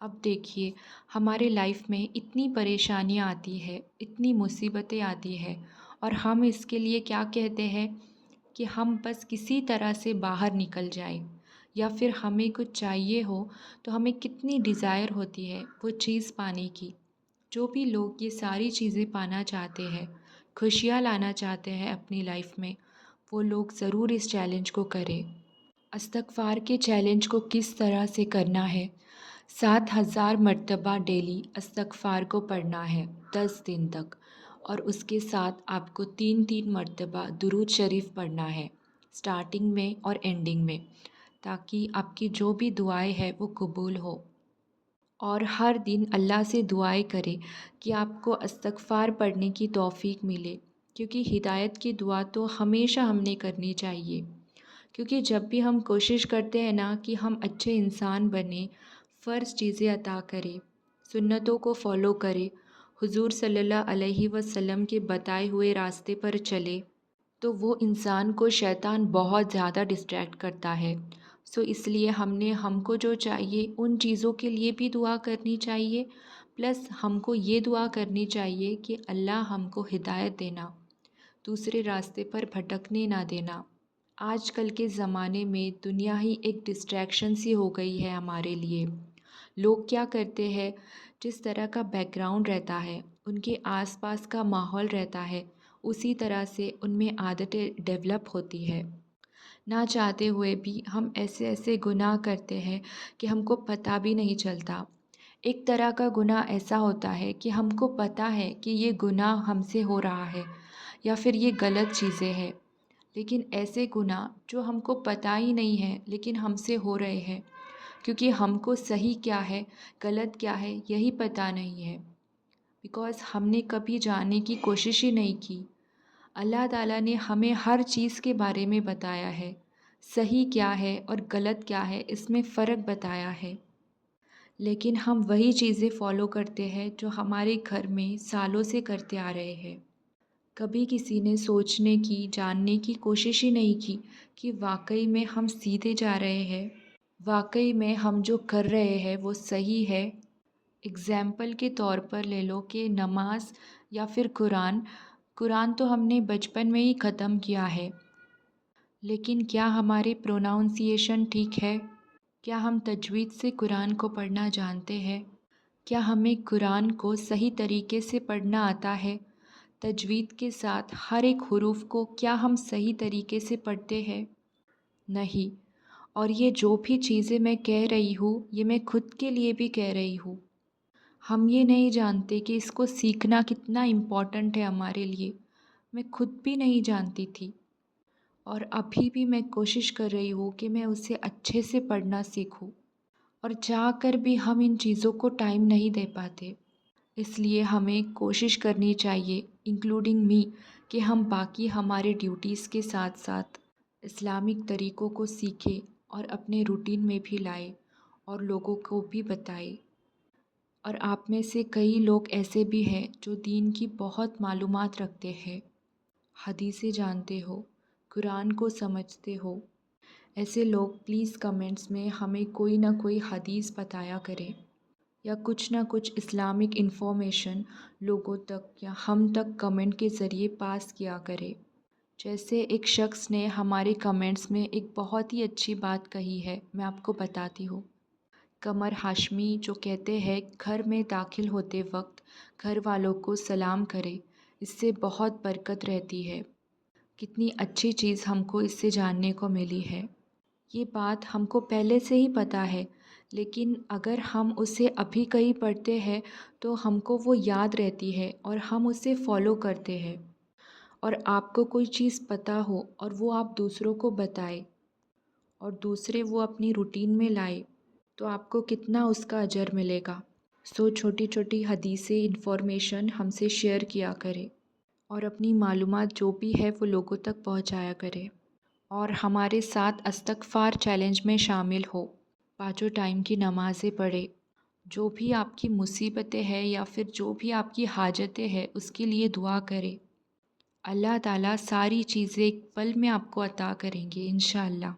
अब देखिए, हमारे लाइफ में इतनी परेशानियाँ आती है, इतनी मुसीबतें आती है और हम इसके लिए क्या कहते हैं कि हम बस किसी तरह से बाहर निकल जाएं, या फिर हमें कुछ चाहिए हो तो हमें कितनी डिज़ायर होती है वो चीज़ पाने की। जो भी लोग ये सारी चीज़ें पाना चाहते हैं, खुशियाँ लाना चाहते हैं अपनी लाइफ में, वो लोग ज़रूर इस चैलेंज को करें। इस्तग़फ़ार के चैलेंज को किस तरह से करना है? 7,000 मरतबा डेली इस्तग़फ़ार को पढ़ना है 10 दिन तक, और उसके साथ आपको 3-3 मरतबा दुरूद शरीफ पढ़ना है स्टार्टिंग में और एंडिंग में, ताकि आपकी जो भी दुआएं हैं वो कबूल हो। और हर दिन अल्लाह से दुआएं करें कि आपको इस्तग़फ़ार पढ़ने की तौफ़ीक मिले, क्योंकि हिदायत की दुआ तो हमेशा हमने करनी चाहिए। क्योंकि जब भी हम कोशिश करते हैं ना कि हम अच्छे इंसान बने, फ़र्ज़ चीज़ें अता करें, सुन्नतों को फ़ॉलो करें, हुज़ूर सल्लल्लाहु अलैहि वसल्लम के बताए हुए रास्ते पर चले, तो वो इंसान को शैतान बहुत ज़्यादा डिस्ट्रैक्ट करता है। सो इसलिए हमको जो चाहिए उन चीज़ों के लिए भी दुआ करनी चाहिए, प्लस हमको ये दुआ करनी चाहिए कि अल्लाह हमको हिदायत देना, दूसरे रास्ते पर भटकने ना देना। आजकल के ज़माने में दुनिया ही एक डिस्ट्रैक्शन सी हो गई है हमारे लिए। लोग क्या करते हैं, जिस तरह का बैकग्राउंड रहता है, उनके आसपास का माहौल रहता है, उसी तरह से उनमें आदतें डेवलप होती है। ना चाहते हुए भी हम ऐसे ऐसे गुनाह करते हैं कि हमको पता भी नहीं चलता। एक तरह का गुनाह ऐसा होता है कि हमको पता है कि ये गुनाह हमसे हो रहा है या फिर ये गलत चीज़ें हैं, लेकिन ऐसे गुनाह जो हमको पता ही नहीं है लेकिन हमसे हो रहे हैं, क्योंकि हमको सही क्या है, गलत क्या है, यही पता नहीं है। बिकॉज़ हमने कभी जानने की कोशिश ही नहीं की। अल्लाह ताला ने हमें हर चीज़ के बारे में बताया है। सही क्या है और गलत क्या है, इसमें फ़र्क बताया है। लेकिन हम वही चीज़ें फ़ॉलो करते हैं जो हमारे घर में सालों से करते आ रहे हैं। कभी किसी ने सोचने की, जानने की कोशिश ही नहीं की कि वाक़ई में हम सीधे जा रहे हैं, वाक़ई में हम जो कर रहे हैं वो सही है। एग्ज़ाम्पल के तौर पर ले लो कि नमाज़ या फिर कुरान, कुरान तो हमने बचपन में ही ख़त्म किया है, लेकिन क्या हमारी प्रोनाउंसिएशन ठीक है? क्या हम तजवीद से कुरान को पढ़ना जानते हैं? क्या हमें कुरान को सही तरीके से पढ़ना आता है? तजवीद के साथ हर एक हुरूफ को क्या हम सही तरीके से पढ़ते हैं? नहीं। और ये जो भी चीज़ें मैं कह रही हूँ, ये मैं खुद के लिए भी कह रही हूँ। हम ये नहीं जानते कि इसको सीखना कितना इम्पॉर्टेंट है हमारे लिए। मैं खुद भी नहीं जानती थी, और अभी भी मैं कोशिश कर रही हूँ कि मैं उसे अच्छे से पढ़ना सीखूँ, और चाहकर भी हम इन चीज़ों को टाइम नहीं दे पाते। इसलिए हमें कोशिश करनी चाहिए, इंक्लूडिंग मी, कि हम बाकी हमारे ड्यूटीज़ के साथ साथ इस्लामिक तरीक़ों को सीखें और अपने रूटीन में भी लाएं और लोगों को भी बताएं। और आप में से कई लोग ऐसे भी हैं जो दीन की बहुत मालूमात रखते हैं, हदीसें जानते हो, कुरान को समझते हो। ऐसे लोग प्लीज़ कमेंट्स में हमें कोई ना कोई हदीस बताया करें, या कुछ ना कुछ इस्लामिक इन्फॉर्मेशन लोगों तक या हम तक कमेंट के ज़रिए पास किया करें। जैसे एक शख्स ने हमारे कमेंट्स में एक बहुत ही अच्छी बात कही है, मैं आपको बताती हूँ। कमर हाशमी जो कहते हैं, घर में दाखिल होते वक्त घर वालों को सलाम करें, इससे बहुत बरकत रहती है। कितनी अच्छी चीज़ हमको इससे जानने को मिली है। ये बात हमको पहले से ही पता है, लेकिन अगर हम उसे अभी कहीं पढ़ते हैं तो हमको वो याद रहती है और हम उसे फॉलो करते हैं। और आपको कोई चीज़ पता हो और वो आप दूसरों को बताएं और दूसरे वो अपनी रूटीन में लाए, तो आपको कितना उसका अजर मिलेगा। सो छोटी छोटी हदीसें, इन्फॉर्मेशन हमसे शेयर किया करें और अपनी मालूमात जो भी है वो लोगों तक पहुंचाया करें। और हमारे साथ इस्तग़फ़ार चैलेंज में शामिल हो, पाँचों टाइम की नमाज़ें पढ़े। जो भी आपकी मुसीबतें हैं या फिर जो भी आपकी हाजतें हैं, उसके लिए दुआ करें। अल्लाह ताला सारी चीज़ें एक पल में आपको अता करेंगे इंशाअल्लाह।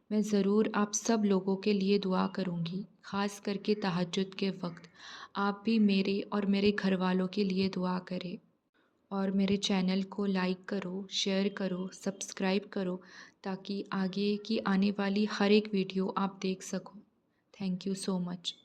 मैं ज़रूर आप सब लोगों के लिए दुआ करूँगी। خاص کر کے تہجد کے وقت آپ بھی میرے اور میرے گھر والوں کے لیے دعا کریں، اور میرے چینل کو لائک کرو، شیئر کرو، سبسکرائب کرو، تاکہ آگے کی آنے والی ہر ایک ویڈیو آپ دیکھ سکو۔ Thank you so much.